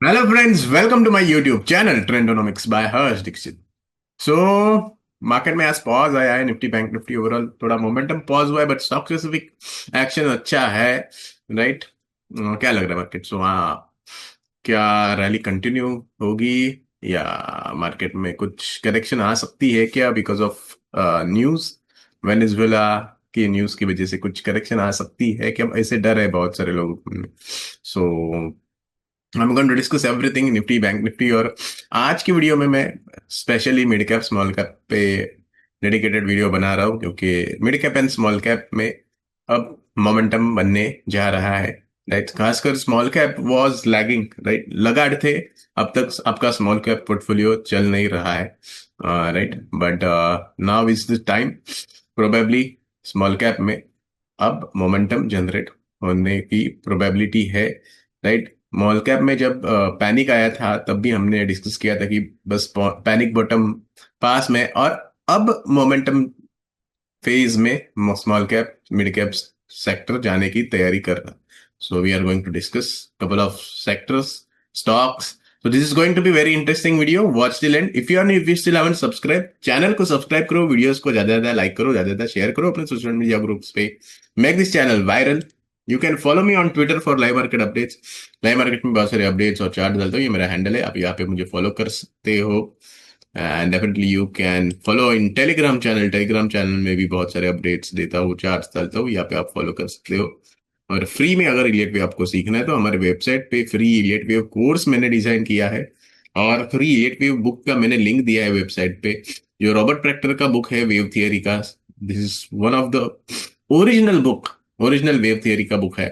Hello friends, welcome to my YouTube channel Trendonomics by Harsh Dixit. So market में आज pause आया है। निफ्टी बैंक निफ्टी ओवरऑल थोड़ा momentum pause हुआ है, बट स्टॉक स्पेसिफिक एक्शन अच्छा है। राइट। क्या लग रहा है मार्केट? हाँ, क्या रैली कंटिन्यू होगी या मार्केट में कुछ करेक्शन आ सकती है क्या, बिकॉज ऑफ न्यूज वेनेजुएला की न्यूज की वजह से कुछ करेक्शन आ सकती है क्या? ऐसे डर है बहुत सारे लोगों में। So I'm going to discuss everything Nifty bank Nifty. और आज की वीडियो में मैं specially mid cap small cap पे डेडिकेटेड वीडियो बना रहा हूँ, क्योंकि mid cap and small cap में अब मोमेंटम बनने जा रहा है। राइट, खासकर small cap was lagging. Right, laggard थे। अब तक आपका स्मॉल कैप पोर्टफोलियो चल नहीं रहा है। Right, but now is the time. Probably small cap में अब मोमेंटम जनरेट होने की प्रोबेबिलिटी है। राइट, स्मॉल कैप में जब पैनिक आया था तब भी हमने डिस्कस किया था कि बस पैनिक बॉटम पास में, और अब मोमेंटम फेज में small cap mid cap sector जाने की तैयारी कर रहा। So we are going to discuss couple of sectors, stocks. So this is going to be very interesting video. Watch till end. If you are new, if you still haven't subscribed, channel को subscribe करो, videos को ज्यादा ज्यादा like करो, ज्यादा ज्यादा share करो अपने सोशल मीडिया ग्रुप्स पे। Make this channel viral. You can follow me on Twitter for live market updates. Live market में बहुत सारे अपडेट्स और चार्ट डालता हूँ, ये मेरा हैंडल है, आप यहाँ पे मुझे फॉलो कर सकते हो। And definitely you can follow in Telegram channel में भी बहुत सारे अपडेट्स देता हूँ, चार्ट्स डालता हूँ, यहाँ पे आप फॉलो कर सकते हो। और फ्री में अगर इलियट वेव आपको सीखना है तो हमारे वेबसाइट पे फ्री इलियट वेव कोर्स मैंने डिजाइन किया है, और फ्री इलियट वेव बुक का मैंने लिंक दिया है वेबसाइट पे। जो रॉबर्ट प्रैक्टर का बुक है वेव थियरी का, this is one of the original book, original wave theory का बुक है।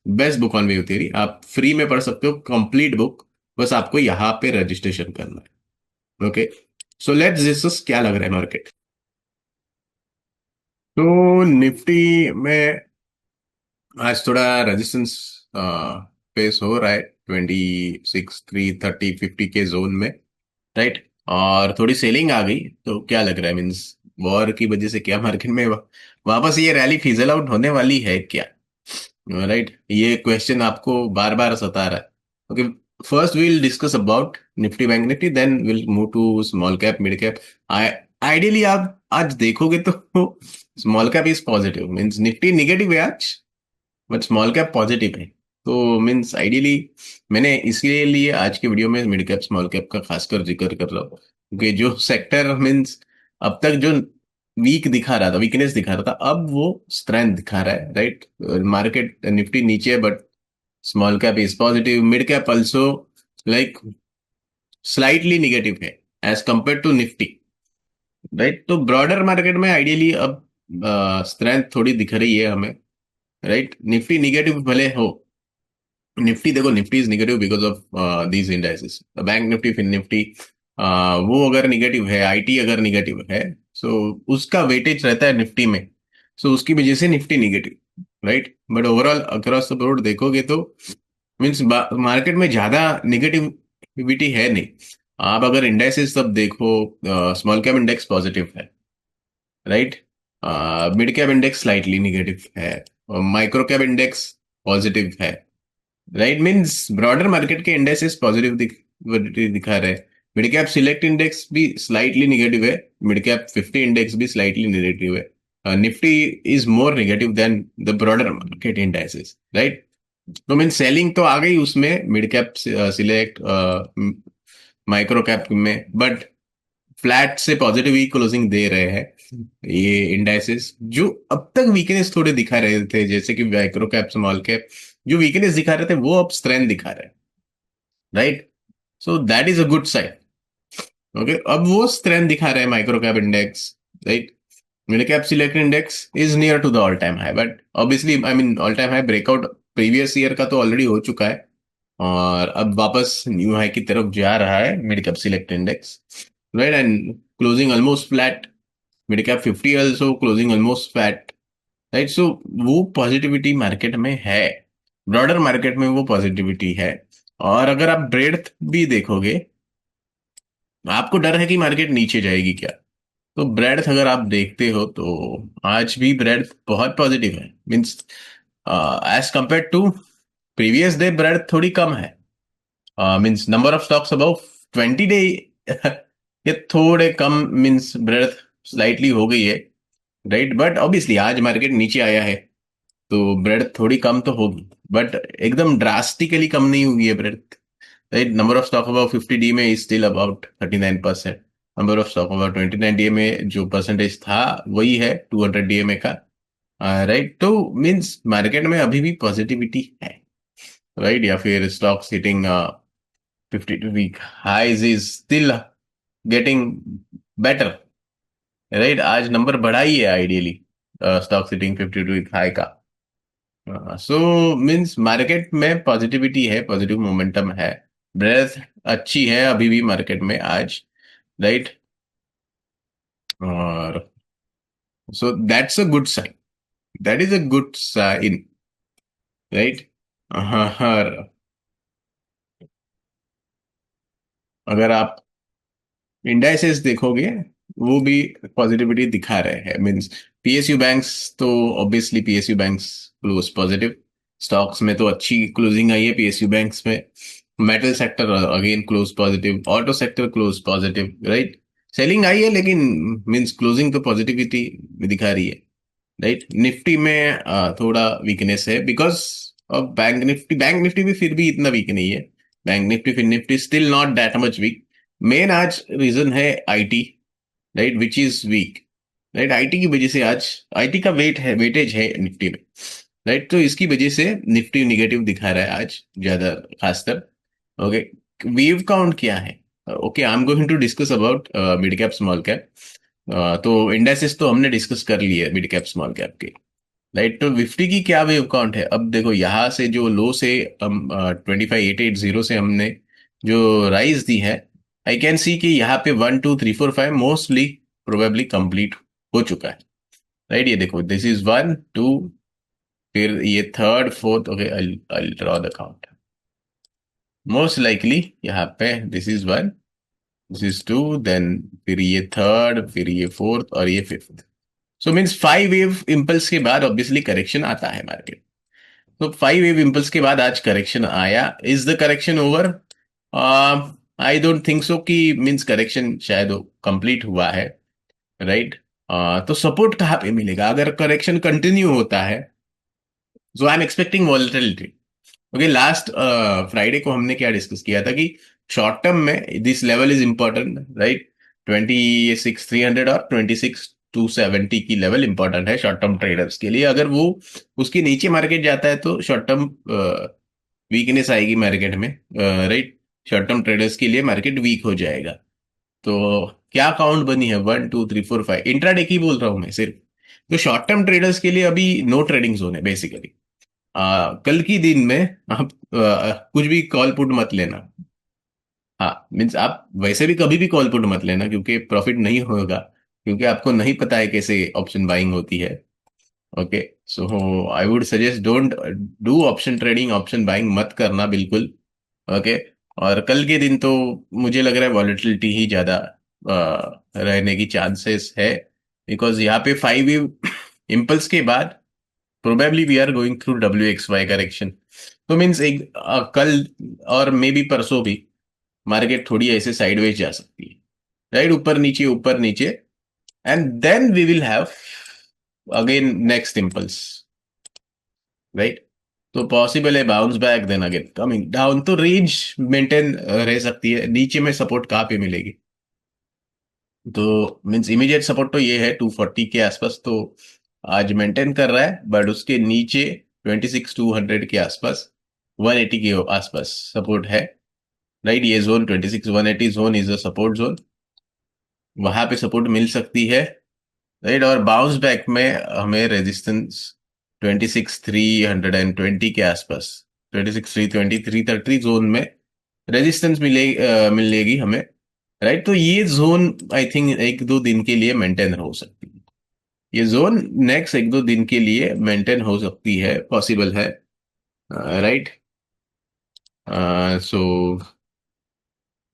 Best book on wave theory, आप फ्री में पढ़ सकते हो, कंप्लीट बुक। बस आपको यहाँ पे रजिस्ट्रेशन करना है। ओके, सो लेट्स डिस्कस क्या लग रहा है मार्केट। तो निफ्टी में आज थोड़ा रेजिस्टेंस फेस हो रहा है 26 3 30 50 के जोन में। राइट, और थोड़ी सेलिंग आ गई, तो क्या लग रहा है, मीन्स वॉर की वजह से क्या मार्केट में वापस ये रैली फिजल आउट होने वाली है क्या? राइट, ये क्वेश्चन आपको बार बार सता रहा है। Okay, first we'll discuss about Nifty bank Nifty, then will move to small cap mid cap. Ideally आप आज देखोगे तो small cap is positive, means Nifty negative है आज, बट स्मॉल कैप पॉजिटिव है। तो मीन्स आइडियली मैंने इसके लिए आज के वीडियो में मिड कैप स्मॉल कैप का खासकर जिक्र कर रहा हूँ, क्योंकि जो सेक्टर मीन्स अब तक जो वीक दिखा रहा था, वीकनेस दिखा रहा था, अब वो स्ट्रेंथ दिखा रहा है। राइट, मार्केट निफ्टी नीचे है, but small cap is positive, mid cap also like slightly negative है as compare to Nifty. Right, तो ब्रॉडर मार्केट में आइडियली अब स्ट्रेंथ थोड़ी दिख रही है हमें। राइट, निफ्टी निगेटिव भले हो, निफ्टी देखो, Nifty is negative because of these indices, bank Nifty fin Nifty, वो अगर निगेटिव है, आईटी अगर निगेटिव है, सो उसका वेटेज रहता है निफ्टी में, सो उसकी वजह से Nifty negative. Right, but overall across the board देखोगे तो मीन्स मार्केट में ज्यादा निगेटिविटी है नहीं। आप अगर इंडाइसेस सब देखो, स्मॉल कैप इंडेक्स पॉजिटिव है। Right, mid cap index slightly negative है, और माइक्रो कैप इंडेक्स पॉजिटिव है। राइट, मीन्स ब्रॉडर मार्केट के इंडेक्सेस पॉजिटिव दिखा रहे हैं। मिड कैप सिलेक्ट इंडेक्स भी स्लाइटली निगेटिव है, मिड कैप 50 इंडेक्स भी स्लाइटली नेगेटिव है। Nifty is more negative than the broader market indexes. Right, तो मीन सेलिंग तो आ गई उसमें mid cap select micro cap में, बट फ्लैट से पॉजिटिव ही क्लोजिंग दे रहे हैं ये इंडाइसेस। जो अब तक वीकनेस थोड़े दिखा रहे थे, जैसे कि माइक्रो कैप स्मॉल कैप जो वीकनेस दिखा रहे थे, वो अब स्ट्रेंथ दिखा रहे हैं। Right, so that is a good sign. Okay, अब वो स्ट्रेंथ दिखा रहे हैं micro cap index. Right, mid cap select index is near to the all time high, but obviously I mean all time high breakout previous year का तो already हो चुका है, और अब वापस न्यू हाई की तरफ जा रहा है mid cap select index. Right, and closing almost flat, mid cap 50 also closing almost flat. Right, so वो पॉजिटिविटी मार्केट में है, ब्रॉडर मार्केट में वो पॉजिटिविटी है। और अगर आप ब्रेड्थ भी देखोगे, आपको डर है कि मार्केट नीचे जाएगी क्या, तो ब्रेड्थ अगर आप देखते हो तो आज भी ब्रेड्थ बहुत पॉजिटिव है, means as compare to previous day breadth थोड़ी कम है। Means number of stocks about 20 day ये थोड़े कम, मीन्स ब्रेथ स्लाइटली हो गई है, राइट। बट ऑब्वियसली आज मार्केट नीचे आया है तो ब्रेथ थोड़ी कम तो होगी, बट एकदम ड्रास्टिकली कम नहीं हुई है breadth, right. Number of stock about 50 D में is still about 39%। Number of stock about 29 D में जो परसेंटेज था वही है 200 डी का, राइट। तो मीन्स मार्केट में अभी भी पॉजिटिविटी है, राइट। या फिर stocks hitting 52 week highs is still getting better, right. आज नंबर बढ़ा ही है ideally stock sitting 52 week high का। सो मीन्स मार्केट में पॉजिटिविटी है, पॉजिटिव मोमेंटम है, ब्रेथ अच्छी है अभी भी मार्केट में आज, राइट। और so that's a good sign, that is a good sign, right. हाँ हाँ, अगर आप इंडाइसेस देखोगे वो भी पॉजिटिविटी दिखा रहे हैं, मींस पीएसयू बैंक्स तो obviously PSU banks close positive, stocks में तो अच्छी क्लोजिंग आई है पीएसयू बैंक्स में। Metal sector again close positive, auto sector close positive, right. Selling आई है लेकिन मींस क्लोजिंग तो पॉजिटिविटी दिखा रही है, राइट। निफ्टी में थोड़ा वीकनेस है बिकॉज ऑफ बैंक निफ्टी भी फिर भी इतना वीक नहीं है। बैंक निफ्टी फिर Nifty still not that much weak. Main आज रीजन है IT, right, which is weak, right. IT की वजह से आज आईटी का वेटेज है निफ्टी में, राइट। तो इसकी वजह से निफ्टी निगेटिव दिखा रहा है आज ज्यादा, खासकर। ओके, वेव काउंट क्या है? Okay, I am going to discuss about mid cap small cap. तो इंडेक्सेस तो हमने डिस्कस कर लिए मिड कैप स्मॉल कैप के, राइट। तो निफ्टी की क्या वेव काउंट है? अब देखो यहाँ से जो लो से हम 25,880 से हमने जो राइज दी है, आई कैन सी कि यहाँ पे 1 2 3 4 5 मोस्टली प्रोबेबली कंप्लीट हो चुका है, राइट। ये देखो, दिस इज 1 2, फिर ये third fourth, okay I draw the count. Most likely यहाँ पे this is 1, this is 2, then फिर ये थर्ड, फिर ये फोर्थ और ये fifth. So means 5 wave impulse के बाद ऑब्वियसली करेक्शन आता है मार्केट। तो 5 वेव इम्पल्स के बाद आज करेक्शन आया। Is the correction over? I don't think so कि मीन्स करेक्शन शायद कंप्लीट हुआ है, राइट। तो सपोर्ट कहाँ पे मिलेगा अगर करेक्शन कंटिन्यू होता है? So I am expecting volatility. Okay, last Friday को हमने क्या डिस्कस किया था कि शॉर्ट टर्म में this level is important, right. 26,300 और 26,270 की लेवल इंपॉर्टेंट है शॉर्ट टर्म ट्रेडर्स के लिए। अगर वो उसके नीचे मार्केट जाता है तो शॉर्ट टर्म वीकनेस आएगी मार्केट में, राइट। शॉर्ट टर्म ट्रेडर्स के लिए मार्केट वीक हो जाएगा। तो क्या काउंट बनी है? 1 2 3 4 5, इंट्राडे की बोल रहा हूं मैं सिर्फ। तो शॉर्ट टर्म ट्रेडर्स के लिए अभी नो ट्रेडिंग जोन है बेसिकली। कल की दिन में आप कुछ भी कॉल पुट मत लेना। हाँ, मीन्स आप वैसे भी कभी भी कॉल पुट मत लेना क्योंकि प्रॉफिट नहीं होगा, क्योंकि आपको नहीं पता है कैसे ऑप्शन बाइंग होती है। Okay, so I would suggest don't do option trading, option buying मत करना बिल्कुल। ओके, और कल के दिन तो मुझे लग रहा है वॉलेटिलिटी ही ज्यादा रहने की चांसेस है, बिकॉज यहाँ पे 5 इम्पल्स के बाद probably we are going through WXY correction. तो मीन्स एक कल और मे बी परसों भी मार्केट थोड़ी ऐसे साइडवेज जा सकती है, राइट, ऊपर नीचे, and then we will have again next impulse, right. तो पॉसिबल है bounce back, then again coming down. तो रेंज मेंटेन रह सकती है। नीचे में सपोर्ट कहाँ पे मिलेगी? तो मीन्स इमीडिएट सपोर्ट तो ये है 240 के आसपास, तो आज मेंटेन कर रहा है, बट उसके नीचे 26,200 के आसपास, 180 के आसपास सपोर्ट है, राइट। ये zone 26,180 zone is a support zone, वहां पे सपोर्ट मिल सकती है, राइट। और बाउंस बैक में हमें रेजिस्टेंस 26,320 के आसपास, 26,320 330 जोन में रेजिस्टेंस मिलेगी हमें, राइट। तो ये जोन आई थिंक एक दो दिन के लिए मेंटेन हो सकती है। ये जोन नेक्स्ट एक दो दिन के लिए मेंटेन हो सकती है, पॉसिबल है, राइट। सो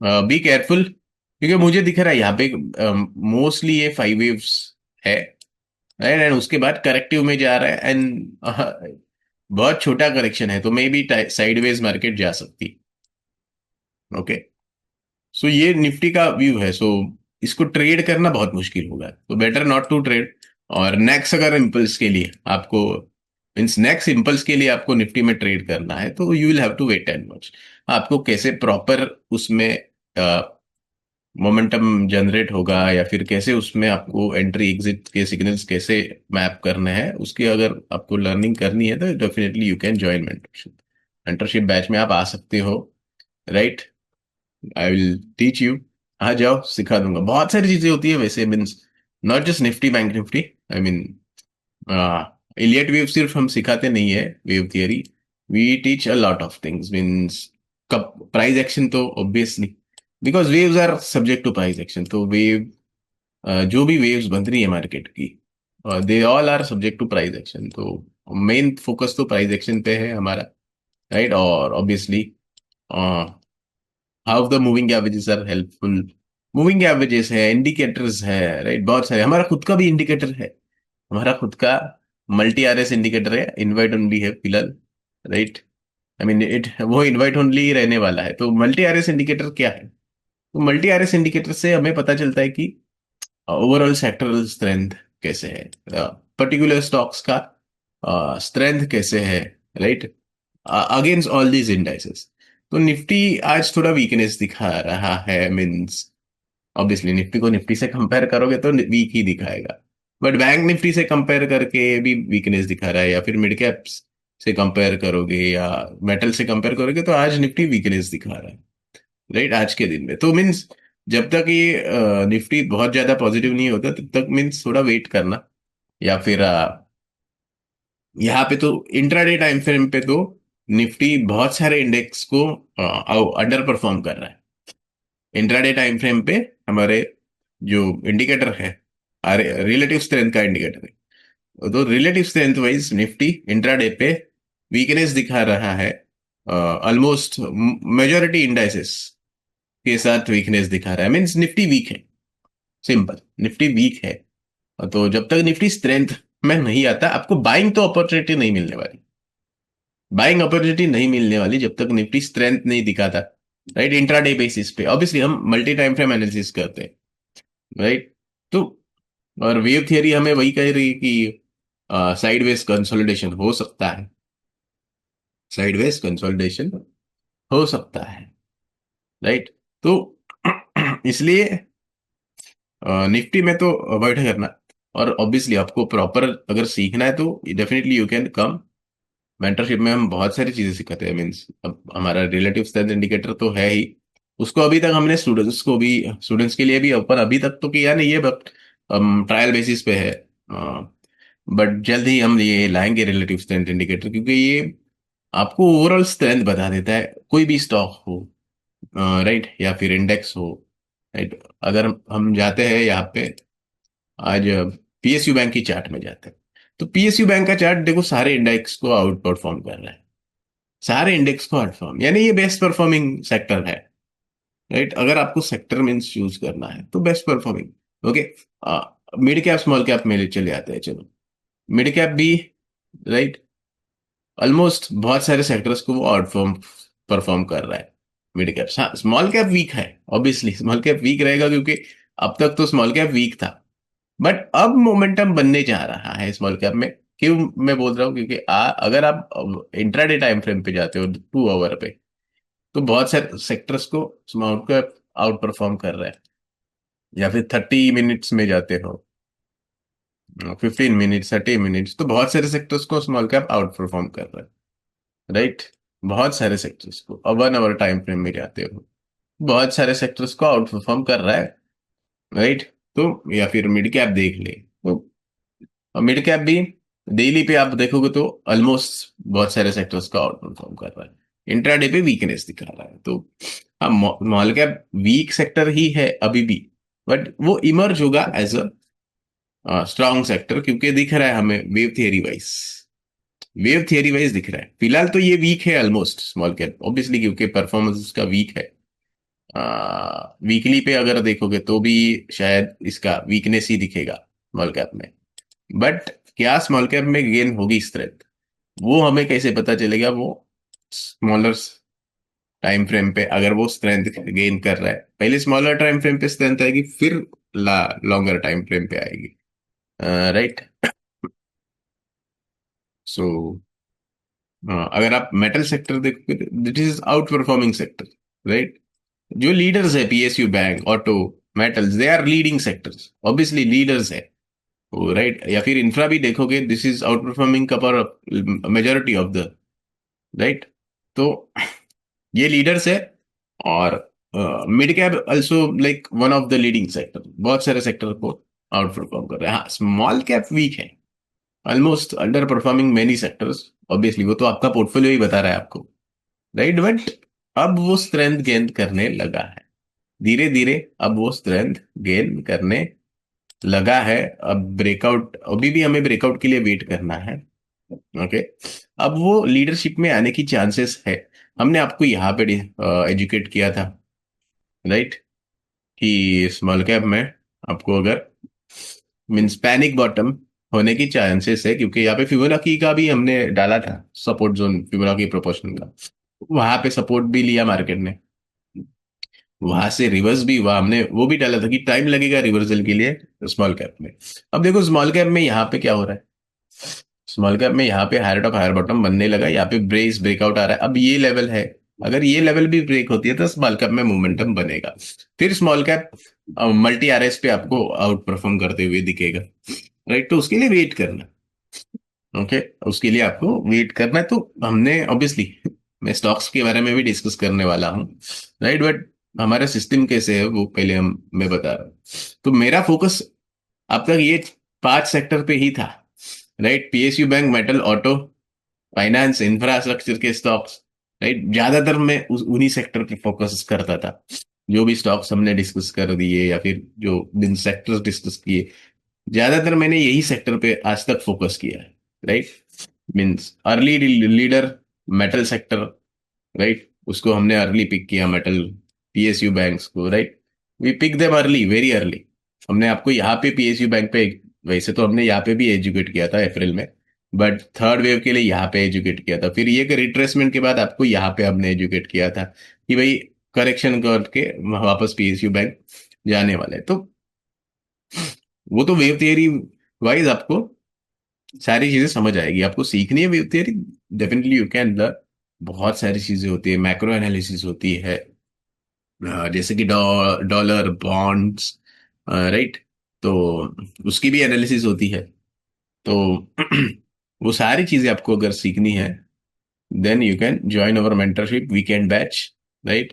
बी केयरफुल, क्योंकि मुझे दिख रहा है यहाँ पे मोस्टली ये 5 वेव्स है, राइट। एंड उसके बाद करेक्टिव में जा रहा है, एंड बहुत छोटा करेक्शन है, तो मे बी साइडवेज मार्केट जा सकती ओके, सो ये निफ्टी का व्यू है। सो इसको ट्रेड करना बहुत मुश्किल होगा, तो बेटर नॉट टू ट्रेड। और नेक्स्ट अगर इम्पल्स के लिए आपको, मीन्स नेक्स्ट इम्पल्स के लिए आपको निफ्टी में ट्रेड करना है, तो you will have to wait and watch आपको कैसे प्रॉपर उसमें मोमेंटम जनरेट होगा, या फिर कैसे उसमें आपको एंट्री एग्जिट के सिग्नल्स कैसे मैप करने हैं, उसकी अगर आपको लर्निंग करनी है तो definitely you can join mentorship. Mentorship batch में आप आ सकते हो, right. I will teach you. आ जाओ, सिखा दूंगा। बहुत सारी चीजें होती है वैसे, means not just Nifty bank Nifty, I mean Elliott wave सिर्फ हम सिखाते नहीं है wave theory, we teach a lot of things. Means कब प्राइस एक्शन तो obviously, because waves are subject to price action, तो वेव जो भी वेव्स बन रही है मार्केट की, they all are subject to price action. तो मेन फोकस तो प्राइस एक्शन पे है हमारा, राइट। और obviously how the moving averages are helpful. Moving averages है, इंडिकेटर्स है, राइट, बहुत सारे। हमारा खुद का भी इंडिकेटर है, हमारा खुद का मल्टी आरएस इंडिकेटर है, इनवाइट ओनली है फिलहाल, राइट। आई मीन इट वो इनवाइट ओनली ही रहने वाला है। तो मल्टी आरएस इंडिकेटर क्या है? तो मल्टी आरएस इंडिकेटर से हमें पता चलता है कि ओवरऑल सेक्टरल स्ट्रेंथ कैसे है, पर्टिकुलर स्टॉक्स का स्ट्रेंथ कैसे है, right, against all these indices. तो निफ्टी आज थोड़ा वीकनेस दिखा रहा है, मीन्स ऑब्वियसली निफ्टी को निफ्टी से कंपेयर करोगे तो वीक ही दिखाएगा, बट बैंक निफ्टी से कंपेयर करके भी वीकनेस दिखा रहा है, या फिर मिड कैप्स से कंपेयर करोगे या मेटल से कंपेयर करोगे तो आज निफ्टी वीकनेस दिखा रहा है, राइट, आज के दिन में। तो मीन्स जब तक ये निफ्टी बहुत ज्यादा पॉजिटिव नहीं होता तब तक मीन्स थोड़ा वेट करना, या फिर यहाँ पे तो इंट्राडे टाइम फ्रेम पे तो निफ्टी बहुत सारे इंडेक्स को अंडर परफॉर्म कर रहा है। इंट्राडे टाइम फ्रेम पे हमारे जो इंडिकेटर है, रिलेटिव स्ट्रेंथ का इंडिकेटर है, तो relative strength wise Nifty intraday पे वीकनेस दिखा रहा है। ऑलमोस्ट मेजोरिटी इंडाइसेस के साथ वीकनेस दिखा रहा है, मीन्स निफ्टी वीक है, सिंपल, निफ्टी वीक है। तो जब तक निफ्टी स्ट्रेंथ में नहीं आता, आपको बाइंग तो अपॉर्चुनिटी नहीं मिलने वाली, बाइंग अपॉर्चुनिटी नहीं मिलने वाली जब तक निफ्टी स्ट्रेंथ नहीं दिखाता, राइट। इंट्राडे बेसिस पे ऑब्वियसली हम मल्टी टाइम फ्रेम एनालिसिस करते हैं, राइट। तो और वेव थियरी हमें वही कह रही है कि साइडवेज कंसोलिडेशन हो सकता है, साइडवेज कंसोलिडेशन हो सकता है, राइट। तो इसलिए निफ्टी में तो अवॉइड करना। और ऑब्वियसली आपको प्रॉपर अगर सीखना है तो definitely you can come mentorship में। हम बहुत सारी चीजें सिखाते हैं, मीन्स अब हमारा रिलेटिव स्ट्रेंथ इंडिकेटर तो है ही, उसको अभी तक हमने स्टूडेंट्स के लिए भी ओपन अभी तक तो किया नहीं है, बट ट्रायल बेसिस पे है। बट जल्द ही हम ये लाएंगे रिलेटिव स्ट्रेंथ इंडिकेटर, क्योंकि ये आपको ओवरऑल स्ट्रेंथ बता देता है, कोई भी स्टॉक हो, राइट, या फिर इंडेक्स हो, राइट। अगर हम जाते हैं यहाँ पे आज पीएसयू बैंक की चार्ट में जाते हैं, तो पीएसयू बैंक का चार्ट देखो, सारे इंडेक्स को आउट परफॉर्म कर रहा है, सारे इंडेक्स को आउटफॉर्म, यानी ये बेस्ट परफॉर्मिंग सेक्टर है, राइट। अगर आपको सेक्टर मीन्स चूज करना है तो best performing, okay. Mid cap small cap में ले चले आते हैं, चलो। मिड कैप भी, राइट, ऑलमोस्ट बहुत सारे सेक्टर्स को वो आउटफॉर्म परफॉर्म कर रहा है। मिड कैप, हाँ, स्मॉल कैप वीक है, ऑब्वियसली स्मॉल कैप वीक रहेगा, क्योंकि अब तक तो स्मॉल कैप वीक था, बट अब मोमेंटम बनने जा रहा है स्मॉल कैप में। क्यों मैं बोल रहा हूँ? क्योंकि अगर आप इंट्राडे टाइम फ्रेम पे जाते हो 2 आवर पे, तो बहुत सारे सेक्टर्स को स्मॉल कैप आउट परफॉर्म कर रहा है, या फिर 30 मिनट्स में जाते हो, 15 मिनट्स, 30 मिनट्स, तो बहुत सारे सेक्टर्स को स्मॉल कैप आउट परफॉर्म कर रहा है, राइट। बहुत सारे सेक्टर्स को, अब 1 आवर टाइम फ्रेम में जाते हो, बहुत सारे सेक्टर्स को आउट परफॉर्म कर रहा है, राइट। तो या फिर मिड कैप देख ले, तो मिड कैप भी डेली पे आप देखोगे तो ऑलमोस्ट बहुत सारे सेक्टर्स को आउट परफॉर्म कर रहा है, इंट्राडे पे वीकनेस दिखा रहा है। तो हाँ, स्मॉल कैप वीक सेक्टर ही है अभी भी, बट वो इमर्ज होगा एज अ स्ट्रॉन्ग सेक्टर, क्योंकि दिख रहा है हमें wave theory wise, wave theory wise दिख रहा है। फिलहाल तो ये वीक है ऑलमोस्ट स्मॉल कैप, ऑब्वियसली, क्योंकि परफॉर्मेंस इसका वीक है। वीकली पे अगर देखोगे तो भी शायद इसका वीकनेस ही दिखेगा स्मॉल कैप में, बट क्या स्मॉल कैप में गेन होगी स्ट्रेंथ, वो हमें कैसे पता चलेगा? वो स्मॉलर टाइम फ्रेम पे अगर वो स्ट्रेंथ गेन कर रहा है, पहले स्मॉलर टाइम फ्रेम पे स्ट्रेंथ आएगी, फिर लॉन्गर टाइम फ्रेम पे आएगी, राइट। सो अगर आप मेटल सेक्टर देखोगे, that is outperforming sector, right. जो लीडर्स है, PSU bank, auto, metals, they are leading sectors, obviously leaders है, राइट। या फिर इंफ्रा भी देखोगे, this is outperforming compare majority of the, right. तो ये लीडर्स है। और mid cap also like one of the leading sector, बहुत सारे सेक्टर को आउट परफॉर्म कर रहे हैं। हाँ, स्मॉल कैप वीक है, almost under performing many sectors, obviously वो तो आपका पोर्टफोलियो ही बता रहा है आपको, राइट। बट अब वो स्ट्रेंथ गेन करने लगा है, धीरे धीरे अब वो स्ट्रेंथ गेन करने लगा है। अब ब्रेकआउट, अभी भी हमें ब्रेकआउट के लिए वेट करना है, ओके। अब वो लीडरशिप में आने की चांसेस है। हमने आपको यहाँ पे एजुकेट किया था, राइट, कि स्मॉल कैप में आपको अगर मीन्स पैनिक बॉटम होने की चांसेस है, क्योंकि यहाँ पे फिबोनाची का भी हमने डाला था सपोर्ट जोन, फिबोनाची प्रोपोर्शन का, वहां पे सपोर्ट भी लिया मार्केट ने, वहां से रिवर्स भी हुआ, हमने वो भी डाला था कि टाइम लगेगा रिवर्सल के लिए स्मॉल कैप में। अब देखो स्मॉल कैप में यहाँ पे क्या हो रहा है, स्मॉल कैप में यहाँ पे हायर टॉप हायर बॉटम बनने लगा, यहाँ पे ब्रेस ब्रेकआउट आ रहा है, अब ये लेवल है, अगर ये लेवल भी ब्रेक होती है तो स्मॉल कैप में मोमेंटम बनेगा, फिर स्मॉल कैप मल्टी आरएस पे आपको आउट परफॉर्म करते हुए दिखेगा, राइट। तो उसके लिए वेट करना, ओके, उसके लिए आपको वेट करना है। तो हमने ऑब्वियसली मैं स्टॉक्स के बारे में भी डिस्कस करने वाला हूँ, राइट। बट हमारा सिस्टम कैसे है वो पहले मैं बता रहा हूँ। तो मेरा फोकस अब तक ये 5 सेक्टर पे ही था, right. PSU bank, metal, auto, finance, infrastructure के स्टॉक्स, राइट। ज्यादातर मैं उन्हीं सेक्टर पे फोकस करता था, जो भी स्टॉक्स हमने डिस्कस कर दिए या फिर जो दिन सेक्टर्स डिस्कस किए, ज्यादातर मैंने यही सेक्टर पे आज तक फोकस किया है, right. Means early leader metal sector, right, उसको हमने अर्ली पिक किया, मेटल, पीएसयू बैंक्स को, right. We pick them early, very early. हमने आपको यहाँ पे पीएसयू बैंक पे, वैसे तो हमने यहाँ पे भी एजुकेट किया था अप्रैल में, बट थर्ड वेव के लिए यहाँ पे एजुकेट किया था, फिर ये रिट्रेसमेंट के बाद आपको यहाँ पे हमने एजुकेट किया था कि भाई करेक्शन करके वापस पीएसयू बैंक जाने वाले हैं। तो वो तो वेव थियरी वाइज आपको सारी चीजें समझ आएगी, आपको सीखनी है wave theory, definitely you can learn. बहुत सारी चीजें होती है, मैक्रो एनालिसिस होती है, जैसे कि डॉलर बॉन्ड्स, राइट। तो उसकी भी एनालिसिस होती है। तो वो सारी चीजें आपको अगर सीखनी है, then you can join our mentorship weekend batch, right.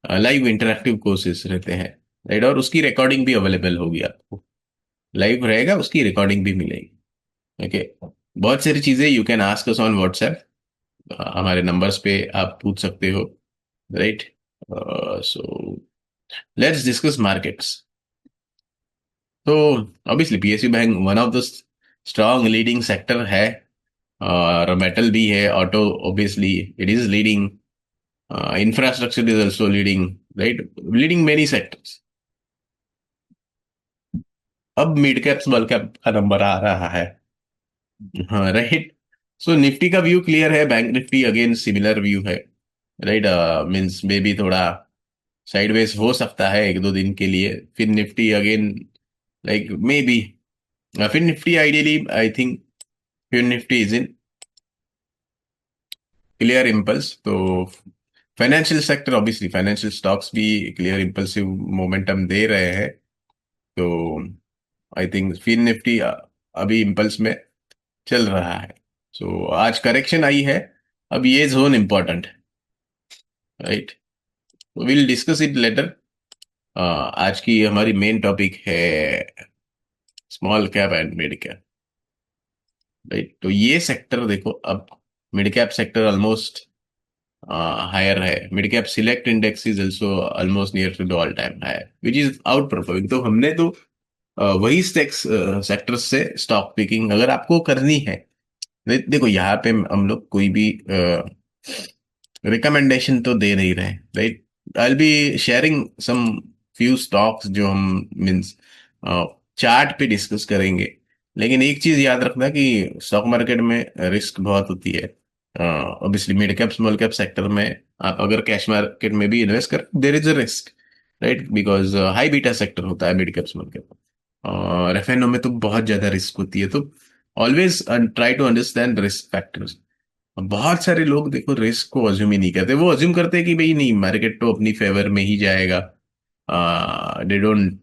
Live interactive courses रहते हैं, राइट। और उसकी रिकॉर्डिंग भी अवेलेबल होगी आपको, लाइव रहेगा, उसकी रिकॉर्डिंग भी मिलेगी, ओके। बहुत सारी चीजें you can ask us on WhatsApp, हमारे नंबर्स पे आप पूछ सकते हो, right. So let's discuss markets. तो obviously PSU bank one of the strong leading sector है, और मेटल भी है, auto obviously it is leading, infrastructure is also leading, right, leading many sectors. अब मिड कैप स्मॉल कैप का number आ रहा है, हाँ, राइट। सो निफ्टी का व्यू क्लियर है, bank Nifty again similar view है, राइट। मीन्स मे बी थोड़ा साइडवेज हो सकता है 1-2 दिन के लिए, फिर Nifty again like maybe, फिर निफ्टी आइडियली आई थिंक, फिर Nifty is in clear impulse. तो financial sector, obviously financial stocks भी क्लियर इम्पल्सिव मोमेंटम दे रहे हैं। तो आई थिंक फिर निफ्टी अभी इम्पल्स में चल रहा है। सो आज करेक्शन आई है, अब ये जोन इंपॉर्टेंट है, right. Will discuss it later. आज की हमारी मेन टॉपिक है small cap and mid cap, right. तो ये सेक्टर देखो, अब mid cap sector almost higher है, mid cap select index is also almost near to the all time higher which is outperforming. तो हमने तो वही सेक्टर्स से स्टॉक पिकिंग अगर आपको करनी है, देखो यहाँ पे हम लोग कोई भी रिकमेंडेशन तो दे नहीं रहे, right. I will be sharing some few stocks जो हम मीन्स चार्ट पे डिस्कस करेंगे, लेकिन एक चीज याद रखना कि स्टॉक मार्केट में रिस्क बहुत होती है, obviously mid cap small cap sector में आप अगर कैश मार्केट में भी इन्वेस्ट कर, there is a risk, right, because high beta sector होता है मिड कैप स्मॉल कैप, और एफएनओ में तो बहुत ज्यादा रिस्क होती है। तो always try to understand risk factors. बहुत सारे लोग देखो रिस्क को अज्यूम ही नहीं करते, वो अज्यूम करते हैं कि भाई नहीं मार्केट तो अपनी फेवर में ही जाएगा। They don't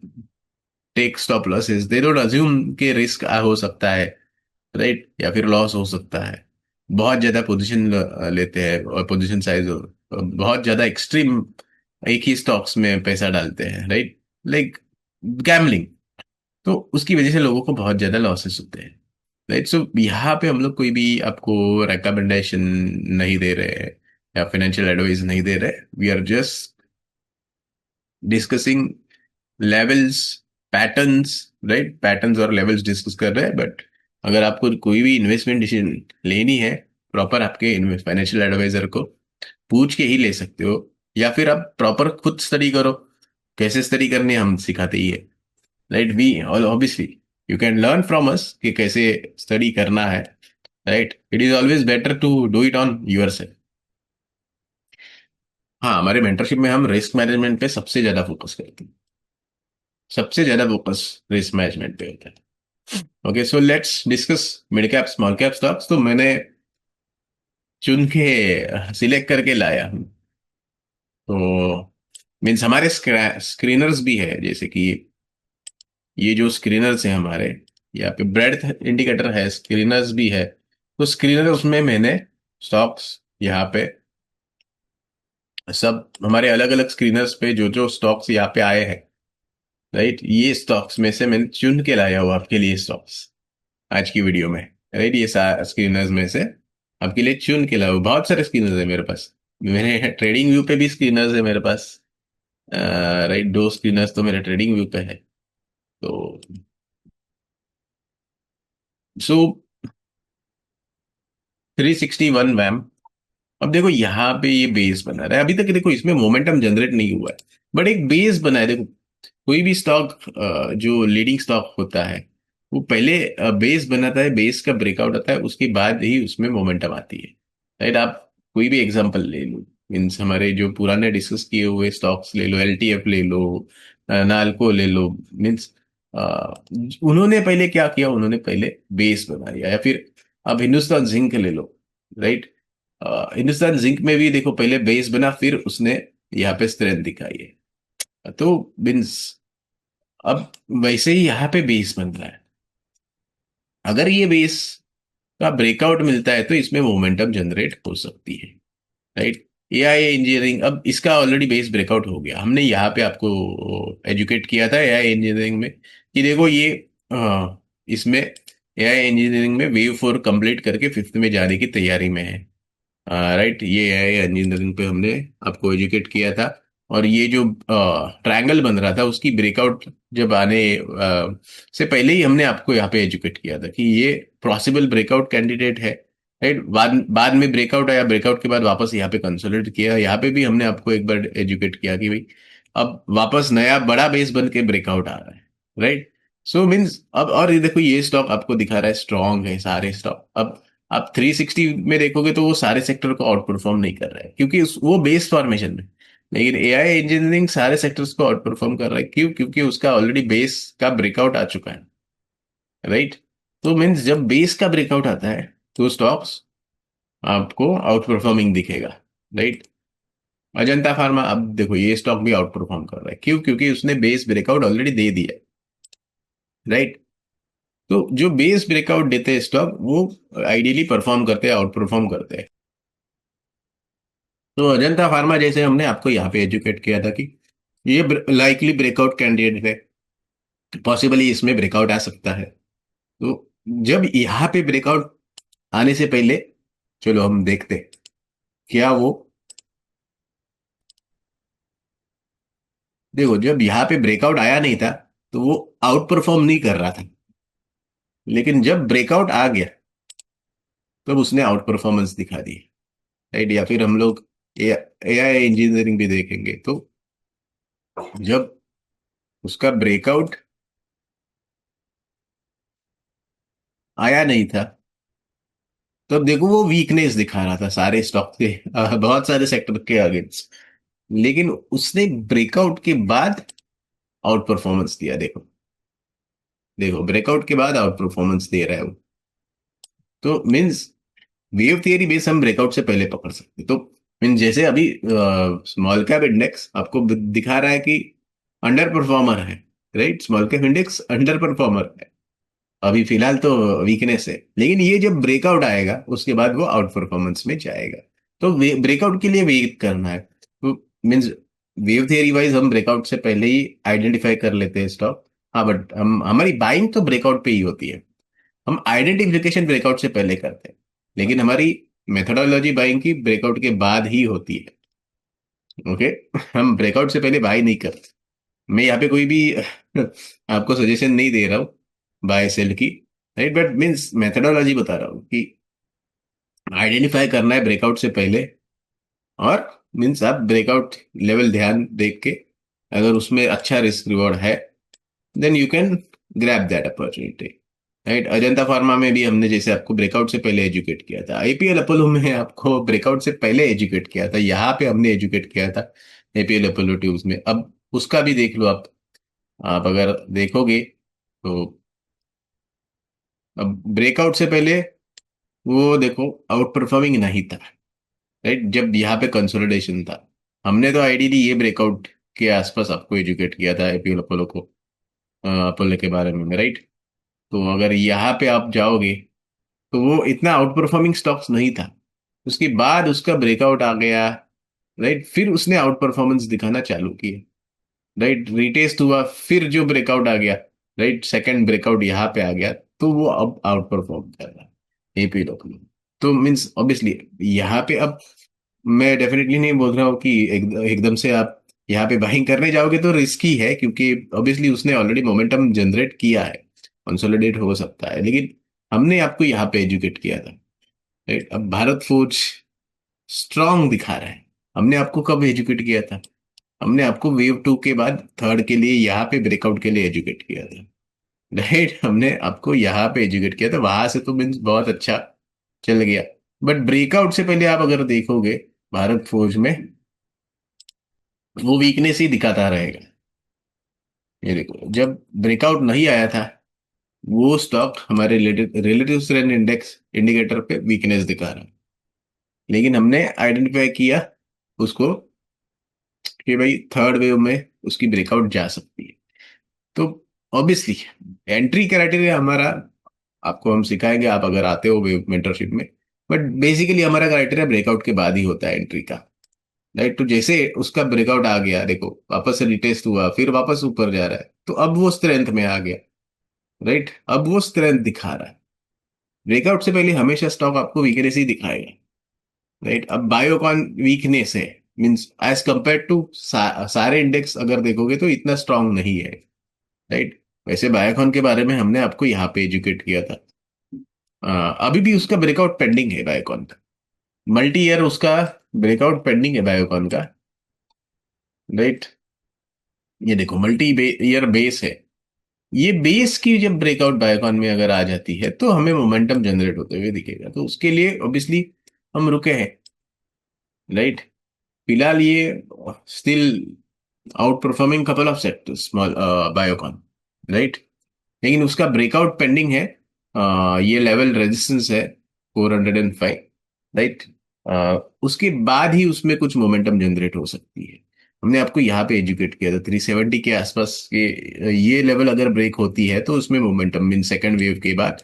take stop losses, they don't assume कि रिस्क हो सकता है, राइट, या फिर लॉस हो सकता है। बहुत ज्यादा पोजीशन लेते हैं, और पोजीशन साइज बहुत ज्यादा एक्सट्रीम, एक ही स्टॉक्स में पैसा डालते हैं, राइट, लाइक गैम्बलिंग। तो उसकी वजह से लोगों को बहुत ज्यादा लॉसेस होते हैं, राइट। सो यहाँ पे हम लोग कोई भी आपको रिकमेंडेशन नहीं दे रहे हैं या फाइनेंशियल एडवाइस नहीं दे रहे, we are just discussing levels, patterns, right, patterns और लेवल्स डिस्कस कर रहे हैं। बट अगर आपको कोई भी इन्वेस्टमेंट डिसीजन लेनी है, प्रॉपर आपके फाइनेंशियल एडवाइजर को पूछ के ही ले सकते हो, या फिर आप प्रॉपर खुद स्टडी करो। कैसे स्टडी करनी है हम सिखाते ही है, right. We obviously you can learn from us कि कैसे स्टडी करना है, right. It is always better to do it on yourself. हाँ, हमारे मेंटरशिप में हम रिस्क मैनेजमेंट पे सबसे ज्यादा फोकस करते हैं, सबसे ज्यादा फोकस रिस्क मैनेजमेंट पे होता है। Okay, so let's discuss mid cap small cap stocks. तो मैंने चुन के सिलेक्ट करके लाया हूँ। तो मीन्स हमारे स्क्रीनर्स भी है, जैसे कि ये जो स्क्रीनर्स हैं हमारे, यहाँ पे ब्रेडथ इंडिकेटर है, स्क्रीनर्स भी है। तो स्क्रीनर उसमें मैंने स्टॉक्स यहाँ पे सब हमारे अलग अलग स्क्रीनर्स पे जो जो स्टॉक्स यहाँ पे आए हैं, राइट, ये स्टॉक्स में से मैंने चुन के लाया हूँ आपके लिए स्टॉक्स आज की वीडियो में, राइट। ये स्क्रीनर्स में से आपके लिए चुन के लाया हूँ। बहुत सारे स्क्रीनर्स है मेरे पास, मेरे ट्रेडिंग व्यू पे भी स्क्रीनर्स है मेरे पास, राइट, दो स्क्रीनर्स तो मेरे ट्रेडिंग व्यू पे है। तो सो 361 मैम। अब देखो यहाँ पे ये बेस बना रहा है, अभी तक देखो इसमें मोमेंटम जनरेट नहीं हुआ है, बट एक बेस बना है। देखो कोई भी स्टॉक जो लीडिंग स्टॉक होता है, वो पहले बेस बनाता है, बेस का ब्रेकआउट आता है, उसके बाद ही उसमें मोमेंटम आती है, राइट। आप कोई भी एग्जांपल ले लो, मीन्स हमारे जो पुराने डिस्कस किए हुए स्टॉक्स ले लो, एलटीएफ ले लो, नालको ले लो, मीन्स उन्होंने पहले क्या किया, उन्होंने पहले बेस बना लिया। या फिर अब हिंदुस्तान जिंक ले लो, राइट। हिंदुस्तान जिंक में भी देखो पहले बेस बना, फिर उसने यहाँ पे स्ट्रेंथ दिखाई है। तो मीन्स अब वैसे ही यहाँ पे बेस बन रहा है। अगर ये बेस का ब्रेकआउट मिलता है तो इसमें मोमेंटम जनरेट हो सकती है, राइट। एआई इंजीनियरिंग, अब इसका ऑलरेडी बेस ब्रेकआउट हो गया, हमने यहाँ पे आपको एजुकेट किया था एआई इंजीनियरिंग में कि देखो ये इसमें एआई इंजीनियरिंग में वेव 4 कंप्लीट करके फिफ्थ में जाने की तैयारी में है, राइट। ये एआई इंजीनियरिंग पे हमने आपको एजुकेट किया था। और ये जो ट्रायंगल बन रहा था उसकी ब्रेकआउट जब आने से पहले ही हमने आपको यहाँ पे एजुकेट किया था कि ये पॉसिबल ब्रेकआउट कैंडिडेट है, राइट। बाद बाद में ब्रेकआउट आया, ब्रेकआउट के बाद वापस यहाँ पे कंसोलिडेट किया, यहाँ पे भी हमने आपको एक बार एजुकेट किया कि भाई अब वापस नया बड़ा बेस बन के ब्रेकआउट आ रहा है, राइट। सो मीन्स अब और ये देखो ये स्टॉक आपको दिखा रहा है स्ट्रांग है सारे स्टॉक। अब आप 360 में देखोगे तो वो सारे सेक्टर को आउट परफॉर्म नहीं कर रहा है, क्योंकि वो बेस फॉर्मेशन में। लेकिन एआई इंजीनियरिंग सारे सेक्टर्स को आउट परफॉर्म कर रहा है, क्यों? क्योंकि उसका ऑलरेडी बेस का ब्रेकआउट आ चुका है, राइट। तो मीन्स जब बेस का ब्रेकआउट आता है तो स्टॉक्स आपको आउट परफॉर्मिंग दिखेगा, राइट। अजंता फार्मा, अब देखो ये स्टॉक भी आउट परफॉर्म कर रहा है, क्यों? क्योंकि उसने बेस ब्रेकआउट ऑलरेडी दे दिया है, राइट। तो जो बेस ब्रेकआउट देते हैं स्टॉक, वो आइडियली परफॉर्म करते हैं, आउट परफॉर्म करते हैं। तो अजंता फार्मा जैसे हमने आपको यहाँ पे एजुकेट किया था कि ये लाइकली ब्रेकआउट कैंडिडेट है, पॉसिबली इसमें ब्रेकआउट आ सकता है। तो जब यहाँ पे ब्रेकआउट आने से पहले चलो हम देखते हैं क्या वो, देखो जब यहाँ पे ब्रेकआउट आया नहीं था तो वो आउट परफॉर्म नहीं कर रहा था, लेकिन जब ब्रेकआउट आ गया तब उसने आउट परफॉर्मेंस दिखा दी, राइट। या फिर हम लोग एआई इंजीनियरिंग भी देखेंगे, तो जब उसका ब्रेकआउट आया नहीं था तो अब देखो वो वीकनेस दिखा रहा था सारे स्टॉक के बहुत सारे सेक्टर के अगेंस्ट, लेकिन उसने ब्रेकआउट के बाद आउट परफॉर्मेंस दिया। देखो, देखो ब्रेकआउट के बाद आउट परफॉर्मेंस दे रहा है वो। तो मीन्स वेव थियरी बेस हम ब्रेकआउट से पहले पकड़ सकते हैं। तो मीन जैसे अभी स्मॉल कैप इंडेक्स आपको दिखा रहा है कि अंडर परफॉर्मर है, right? Small cap index under performer है अभी फिलहाल, तो वीकनेस है। लेकिन ये जब ब्रेकआउट आएगा उसके बाद वो आउट परफॉर्मेंस में जाएगा। तो ब्रेकआउट के लिए वेट करना है। तो मीन्स वेव थियरी वाइज हम ब्रेकआउट से पहले ही आइडेंटिफाई कर लेते हैं स्टॉक। हाँ, बट हम हमारी बाइंग तो ब्रेकआउट पे ही होती है। हम आइडेंटिफिकेशन ब्रेकआउट से पहले करते हैं, लेकिन हमारी मेथोडोलॉजी बाइंग की ब्रेकआउट के बाद ही होती है। ओके। हम ब्रेकआउट से पहले बाय नहीं करते। मैं यहाँ पे कोई भी आपको सजेशन नहीं दे रहा हूँ बाय सेल की, राइट? बट मीन्स मेथोडोलॉजी बता रहा हूँ कि आइडेंटिफाई करना है ब्रेकआउट से पहले। और मीन्स आप ब्रेकआउट लेवल ध्यान देख के, अगर उसमें अच्छा रिस्क रिवॉर्ड है, then you can grab that opportunity, right? Ajanta Pharma में भी हमने जैसे आपको ब्रेकआउट से पहले एजुकेट किया था, आईपीएल अपोलो में आपको ब्रेकआउट से पहले एजुकेट किया था, यहाँ पे हमने एजुकेट किया था एपीएल अपोलो ट्यूब्स में। अब उसका भी देख लो आप अगर देखोगे तो अब ब्रेकआउट से पहले वो देखो आउट परफॉर्मिंग नहीं था, राइट? जब यहाँ पे कंसोलिडेशन था, हमने तो आईडियली ये ब्रेकआउट के आसपास आपको एजुकेट किया था एपीएल अपोलो को, अपोलो के बारे में, राइट? तो अगर यहाँ पे आप जाओगे तो वो इतना आउट परफॉर्मिंग स्टॉक्स नहीं था। उसके बाद उसका ब्रेकआउट आ गया, राइट? फिर उसने आउट परफॉर्मेंस दिखाना चालू किया, राइट? रिटेस्ट हुआ, फिर जो ब्रेकआउट आ गया, राइट, सेकंड ब्रेकआउट यहाँ पे आ गया, तो वो अब आउट परफॉर्म कर रहा है एपी डब्ल्यू। तो मीन्स ऑब्वियसली यहाँ पे अब मैं डेफिनेटली नहीं बोल रहा हूँ कि एकदम से आप यहाँ पे बाइंग करने जाओगे तो रिस्की है, क्योंकि ऑब्वियसली उसने ऑलरेडी मोमेंटम जनरेट किया है, कंसोलिडेट हो सकता है। लेकिन हमने आपको यहाँ पे एजुकेट किया था, राइट? अब भारत फोर्ज स्ट्रांग दिखा रहा है। हमने आपको कब एजुकेट किया था? हमने आपको वेव टू के बाद थर्ड के लिए यहाँ पे ब्रेकआउट के लिए एजुकेट किया था, राइट? हमने आपको यहाँ पे एजुकेट किया था, वहां से तो मीन्स बहुत अच्छा चल गया। बट ब्रेकआउट से पहले आप अगर देखोगे भारत फौज में, वो वीकनेस ही दिखाता रहेगा। ये देखो, जब ब्रेकआउट नहीं आया था, वो स्टॉक हमारे रिलेटिव स्ट्रेंथ इंडेक्स इंडिकेटर पे वीकनेस दिखा रहा है। लेकिन हमने आइडेंटिफाई किया उसको कि भाई थर्ड वेव में उसकी ब्रेकआउट जा सकती है। तो ऑब्वियसली एंट्री क्राइटेरिया हमारा आपको हम सिखाएंगे, आप अगर आते हो वेव मेंटरशिप में। बट बेसिकली हमारा क्राइटेरिया ब्रेकआउट के बाद ही होता है एंट्री का, राइट? तो जैसे उसका ब्रेकआउट आ गया, देखो वापस से रिटेस्ट हुआ, फिर वापस ऊपर जा रहा है, तो अब वो स्ट्रेंथ में आ गया, राइट? अब वो स्ट्रेंथ दिखा रहा है। ब्रेकआउट से पहले हमेशा स्टॉक आपको वीकनेस ही दिखाएगा, राइट? अब बायोकॉन वीकनेस है, मींस एज कंपेयर टू सारे इंडेक्स अगर देखोगे तो इतना स्ट्रांग नहीं है, राइट? वैसे बायोकॉन के बारे में हमने आपको यहाँ पे एजुकेट किया था। अभी भी उसका ब्रेकआउट पेंडिंग है बायोकॉन का, मल्टी ईयर उसका ब्रेकआउट पेंडिंग है बायोकॉन का, राइट? ये देखो मल्टी ईयर बेस है। ये बेस की जब ब्रेकआउट बायोकॉन में अगर आ जाती है तो हमें मोमेंटम जनरेट होते हुए दिखेगा, तो उसके लिए ऑब्वियसली हम रुके हैं, राइट? फिलहाल ये still out performing couple of sectors, small Biocon, right? लेकिन उसका ब्रेकआउट पेंडिंग है। ये लेवल रेजिस्टेंस है 405, राइट? उसके बाद ही उसमें कुछ मोमेंटम जनरेट हो सकती है। हमने आपको यहाँ पे एजुकेट किया था 370 के आसपास के, ये लेवल अगर ब्रेक होती है तो उसमें मोमेंटम मीन सेकेंड वेव के बाद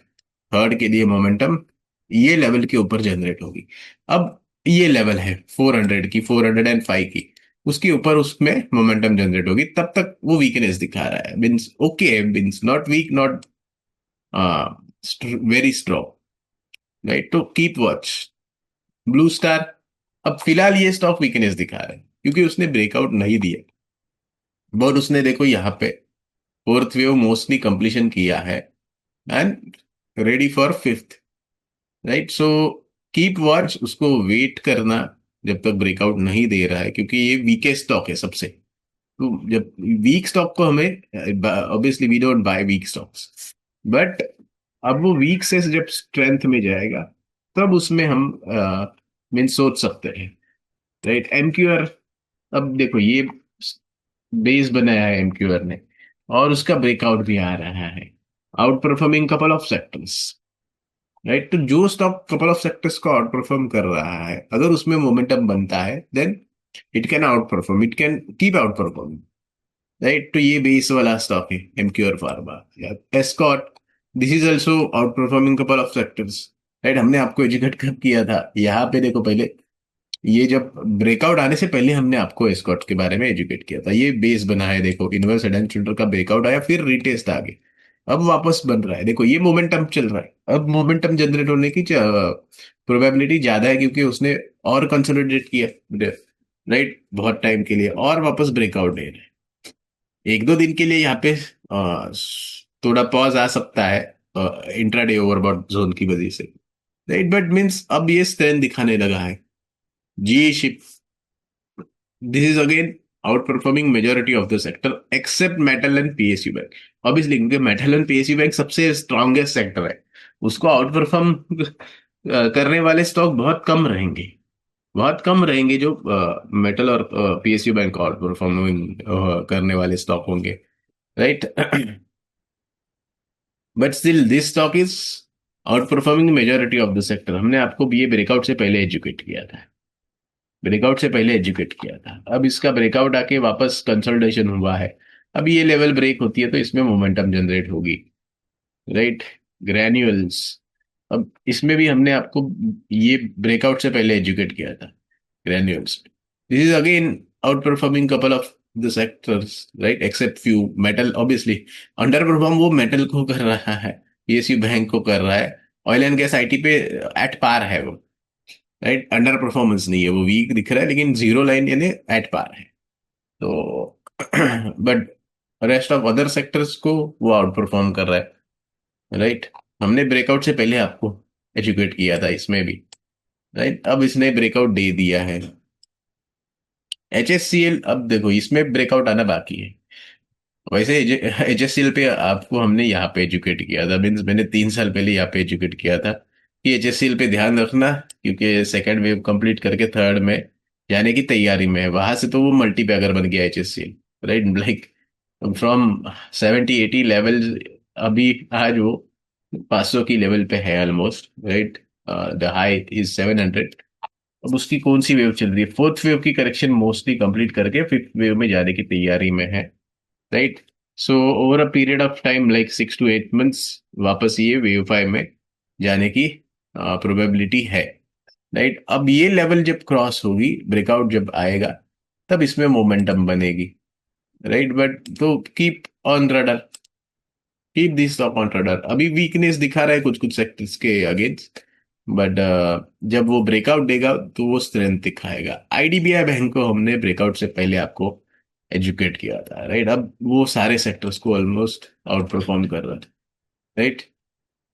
थर्ड के लिए मोमेंटम ये लेवल के ऊपर जनरेट होगी। अब ये लेवल है 400 की, 405 की, उसके ऊपर उसमें मोमेंटम जनरेट होगी, तब तक वो वीकनेस दिखा रहा है। Means okay, means not weak, not very strong, right? To keep watch Blue Star. अब फिलहाल ये स्टॉक वीकनेस दिखा रहा है क्योंकि उसने ब्रेकआउट नहीं दिया, बट उसने देखो यहाँ पे फोर्थ वेव मोस्टली कंप्लीशन किया है and ready for fifth, right? So keep watch, उसको वेट करना जब तक ब्रेकआउट नहीं दे रहा है, क्योंकि ये वीकेस्ट स्टॉक है सबसे। तो जब वीक स्टॉक को हमें obviously we don't buy weak stocks, but अब वो वीक से जब स्ट्रेंथ में जाएगा तब उसमें हम मीन सोच सकते हैं, राइट। एमक्यूआर, अब देखो ये बेस बनाया है एमक्यूआर ने, और उसका ब्रेकआउट भी आ रहा है, outperforming couple of sectors, right. तो जो स्टॉक कपल ऑफ सेक्टर्स को आउट परफॉर्म कर रहा है, अगर उसमें मोमेंटम बनता है, then it can outperform, it can keep outperforming, right. तो ये बेस वाला स्टॉक है एमक्यूआर फार्मा या एस्कॉट। This is also outperforming couple of sectors, right. हमने आपको एजुकेट कब किया था, यहाँ पे देखो पहले, ये जब ब्रेकआउट आने से पहले हमने आपको एस्कॉट के बारे में एजुकेट किया था। ये बेस बना है, देखो इनवर्स हेड एंड शोल्डर का ब्रेकआउट आया, फिर रिटेस्ट आ गई, अब वापस बन रहा है, देखो ये मोमेंटम चल रहा है। अब मोमेंटम जनरेट होने की प्रोबेबिलिटी ज्यादा है, क्योंकि उसने और कंसोलिडेट किया, राइट, बहुत टाइम के लिए, और वापस ब्रेकआउट दे रहे हैं। एक दो दिन के लिए यहाँ पे थोड़ा पॉज आ सकता है इंट्राडे ओवरबॉट जोन की वजह से, राइट। बट मीन्स अब ये स्ट्रेंथ दिखाने लगा है। G ship, this is again outperforming majority of the sector except metal and PSU bank, obviously, क्योंकि मेटल एंड पीएसयू बैंक सबसे स्ट्रांगेस्ट सेक्टर है, उसको आउट परफॉर्म करने वाले स्टॉक बहुत कम रहेंगे, बहुत कम रहेंगे जो मेटल और पीएसयू बैंक आउट परफॉर्मिंग करने वाले स्टॉक होंगे, right. But still this stock is outperforming majority of the sector. हमने आपको ये ब्रेकआउट से पहले एजुकेट किया था, ब्रेकआउट से पहले एजुकेट किया था। अब इसका ब्रेकआउट आके वापस कंसोलिडेशन हुआ है, अब ये लेवल ब्रेक होती है तो इसमें मोमेंटम जनरेट होगी, राइट। ग्रैन्यूल्स, अब इसमें भी हमने आपको ये ब्रेकआउट से पहले एजुकेट किया था, granules. This is again outperforming couple of the sectors, right, except few. Metal obviously under perform वो मेटल को कर रहा है, पीएसयू बैंक को कर रहा है, ऑयल एंड गैस आईटी पे एट पार है वो, राइट। अंडर परफॉर्मेंस नहीं है, वो वीक दिख रहा है, लेकिन जीरो लाइन यानी एट पार है। तो but rest of other sectors को वो आउट परफॉर्म कर रहा है, राइट। हमने ब्रेकआउट से पहले आपको एजुकेट किया था इसमें भी, राइट। अब इसने ब्रेकआउट दे दिया है। एचएससीएल, अब देखो इसमें ब्रेकआउट आना बाकी है। वैसे एचएससीएल पे आपको हमने यहाँ पे एजुकेट किया था, मीन्स मैंने 3 साल पहले यहाँ पे एजुकेट किया था कि एचएससीएल पे ध्यान रखना, क्योंकि सेकेंड वेव कंप्लीट करके थर्ड में जाने की तैयारी में है। वहां से तो वो मल्टीपैगर बन गया HSCL, right. Like from 70-80 level, अभी आज वो 500 की लेवल पे है almost, right. The high is 700। अब उसकी कौन सी वेव चल रही है, फोर्थ वेव की करेक्शन मोस्टली कंप्लीट करके फिफ्थ वेव में जाने की तैयारी में है, right. So over a period of time like 6 to 8 months वापस ये वेव 5 में जाने की प्रोबेबिलिटी है, राइट। अब ये लेवल जब क्रॉस होगी, ब्रेकआउट जब आएगा, तब इसमें मोमेंटम बनेगी, राइट। बट तो keep on rudder, keep this stock on rudder. अभी वीकनेस दिखा रहा है कुछ कुछ सेक्टर्स के अगेंस्ट, बट जब वो ब्रेकआउट देगा तो वो स्ट्रेंथ दिखाएगा। आईडीबीआई बैंक को हमने ब्रेकआउट से पहले आपको एजुकेट किया था, राइट। अब वो सारे सेक्टर्स को ऑलमोस्ट आउट परफॉर्म कर रहा था, राइट।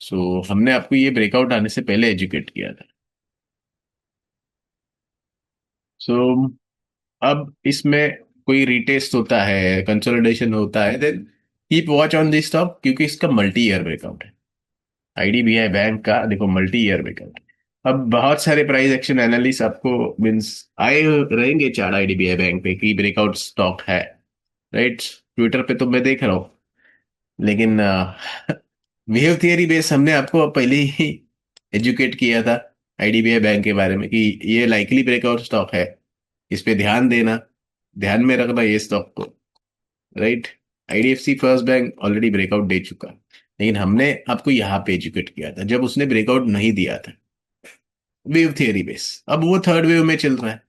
सो हमने आपको ये ब्रेकआउट आने से पहले एजुकेट किया था। सो अब इसमें कोई रिटेस्ट होता है, कंसोलिडेशन होता है, then keep watch on this stock, क्योंकि इसका मल्टी ईयर ब्रेकआउट है। आईडीबीआई बैंक का देखो मल्टी ईयर ब्रेकआउट। अब बहुत सारे प्राइस एक्शन एनालिस्ट आपको मीन्स आए रहेंगे चार आईडीबीआई बैंक पे कि ब्रेकआउट स्टॉक है, राइट। ट्विटर पे तो मैं देख रहा हूँ, लेकिन वेव थियरी बेस हमने आपको पहले ही एजुकेट किया था आईडीबीआई बैंक के बारे में कि ये लाइकली ब्रेकआउट स्टॉक है, इस पे ध्यान देना, ध्यान में रखना ये स्टॉक को, right. IDFC first bank already breakout दे चुका, लेकिन हमने आपको यहाँ पे एजुकेट किया था जब उसने ब्रेकआउट नहीं दिया था, वेव थियरी बेस। अब वो थर्ड वेव में चल रहा है।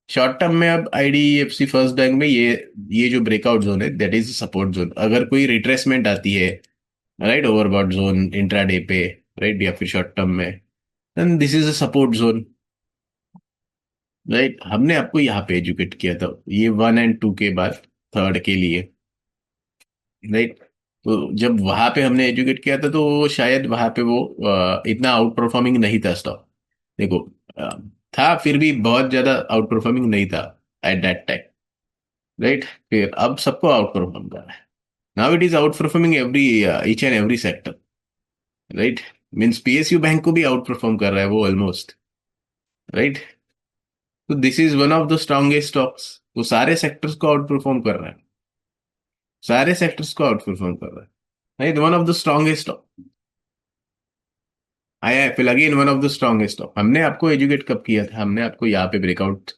शॉर्ट टर्म में अब आईडीएफसी फर्स्ट बैंक में ये जो ब्रेकआउट जोन है, दैट इज सपोर्ट जोन। अगर कोई रिट्रेसमेंट आती है, राइट, ओवरबॉट जोन इंट्राडे पे, राइट, या फिर शॉर्ट टर्म में, then this is a support zone, right. हमने आपको यहाँ पे एजुकेट किया था ये 1 और 2 के बाद थर्ड के लिए, राइट। तो जब वहां पे हमने एजुकेट किया था, तो वो शायद वहां पे वो इतना आउट परफॉर्मिंग नहीं था स्टॉक, देखो अ, था, फिर भी बहुत ज्यादा आउट परफॉर्मिंग नहीं था एट दैट टाइम, राइट। फिर अब सबको आउट परफॉर्म कर रहा है, now it is out performing every each and every sector, right. Means PSU bank को भी आउट परफॉर्म कर रहा है वो ऑलमोस्ट, राइट। तो this is one of the strongest stocks. वो सारे सेक्टर्स को आउट परफॉर्म कर रहा है, सारे सेक्टर्स को आउट परफॉर्म कर रहा है, right. One of the strongest. I again one of the strongest. हमने आपको एजुकेट कब किया था? हमने आपको यहाँ पे ब्रेकआउट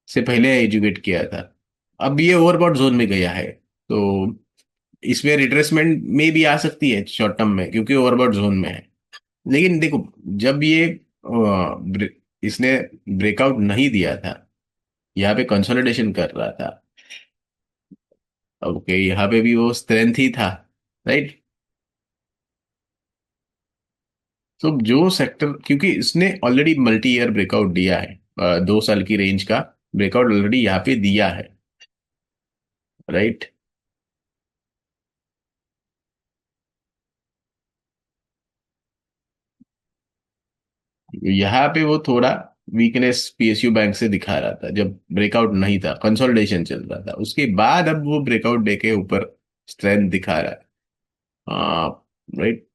से पहले एजुकेट किया था। अब ये ओवरबॉट जोन में गया है, तो इसमें रिट्रेसमेंट में भी आ सकती है शॉर्ट टर्म में, क्योंकि ओवरबॉट जोन में है। लेकिन देखो, जब ये इसने ब्रेकआउट नहीं दिया था, यहाँ पे कंसोलिडेशन कर रहा था, ओके, यहाँ पे भी वो स्ट्रेंथ ही था, राइट। तो जो सेक्टर, क्योंकि इसने ऑलरेडी मल्टी ईयर ब्रेकआउट दिया है, 2 साल की रेंज का ब्रेकआउट ऑलरेडी यहाँ पे दिया है, राइट। यहाँ पे वो थोड़ा वीकनेस पीएसयू बैंक से दिखा रहा था जब ब्रेकआउट नहीं था, कंसोलिडेशन चल रहा था। उसके बाद अब वो ब्रेकआउट देके ऊपर स्ट्रेंथ दिखा रहा है, right.